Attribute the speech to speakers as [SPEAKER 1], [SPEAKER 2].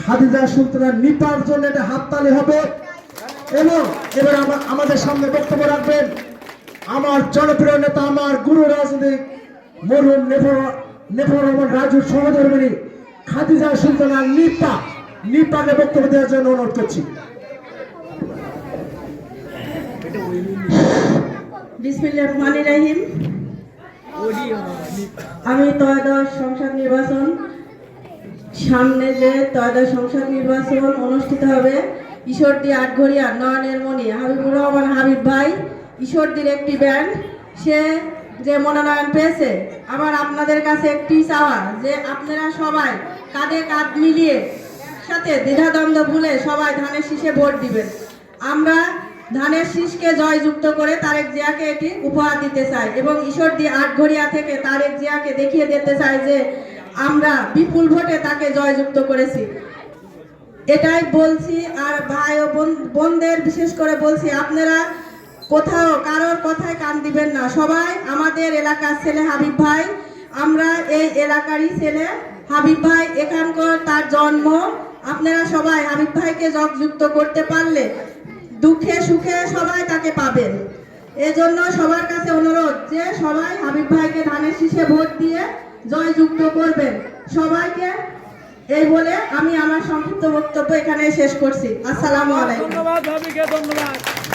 [SPEAKER 1] খাদিজা সুলতানা নিপার জন্য এটা হাততালি হবে। এবং এবার আমাদের সামনে বক্তব্য রাখবেন আমার জনপ্রিয় নেতা, আমার গুরু রাজনীতিক মরহুম নেফর রহমান রাজুর সহধর্মিনী খাদিজা সুলতানা নিপাকে বক্তব্য দেওয়ার জন্য অনুরোধ করছি।
[SPEAKER 2] বিসমিল্লাহির রহমানির রহিম। আমি ত্রয়োদশ সংসদ নির্বাচন, সামনে যে ত্রয়োদশ সংসদ নির্বাচন অনুষ্ঠিত হবে, ঈশ্বরদী আটঘরিয়া নয়নের মণি হাবিবুর রহমান হাবিব ভাই ঈশ্বরদীর একটি ব্যান্ড, সে যে মনোনয়ন পেয়েছে, আমার আপনাদের কাছে একটি চাওয়া যে আপনারা সবাই কাঁধে কাঁধ মিলিয়ে সাথে দ্বিধাদ্বন্দ্ব ভুলে সবাই ধানের শীষে ভোট দিবেন। আমরা ধানের শীষকে জয়যুক্ত করে তারেক জিয়াকে এটি উপহার দিতে চাই এবং ঈশ্বরদী আটঘরিয়া থেকে তারেক জিয়াকে দেখিয়ে দিতে চাই যে আমরা বিপুল ভোটে তাকে জয়যুক্ত করেছি। এটাই বলছি। আর ভাই ও বোনদের বিশেষ করে বলছি, আপনারা কোথাও কারোর কথায় কান দিবেন না। সবাই আমাদের এলাকার ছেলে হাবিব ভাই, আমরা এই এলাকারই ছেলে হাবিব ভাই, এখানকার তার জন্ম। আপনারা সবাই হাবিব ভাইকে জয়যুক্ত করতে পারলে দুঃখে সুখে সবাই তাকে পাবেন। এজন্য সবার কাছে অনুরোধ যে সবাই হাবিব ভাইকে ধানের শীষে ভোট দিয়ে জয়যুক্ত করবেন সবাইকে। এই বলে আমি আমার সংক্ষিপ্ত বক্তব্য এখানে শেষ করছি। আসসালামু আলাইকুম।
[SPEAKER 3] ধন্যবাদ ভাবিকে, ধন্যবাদ।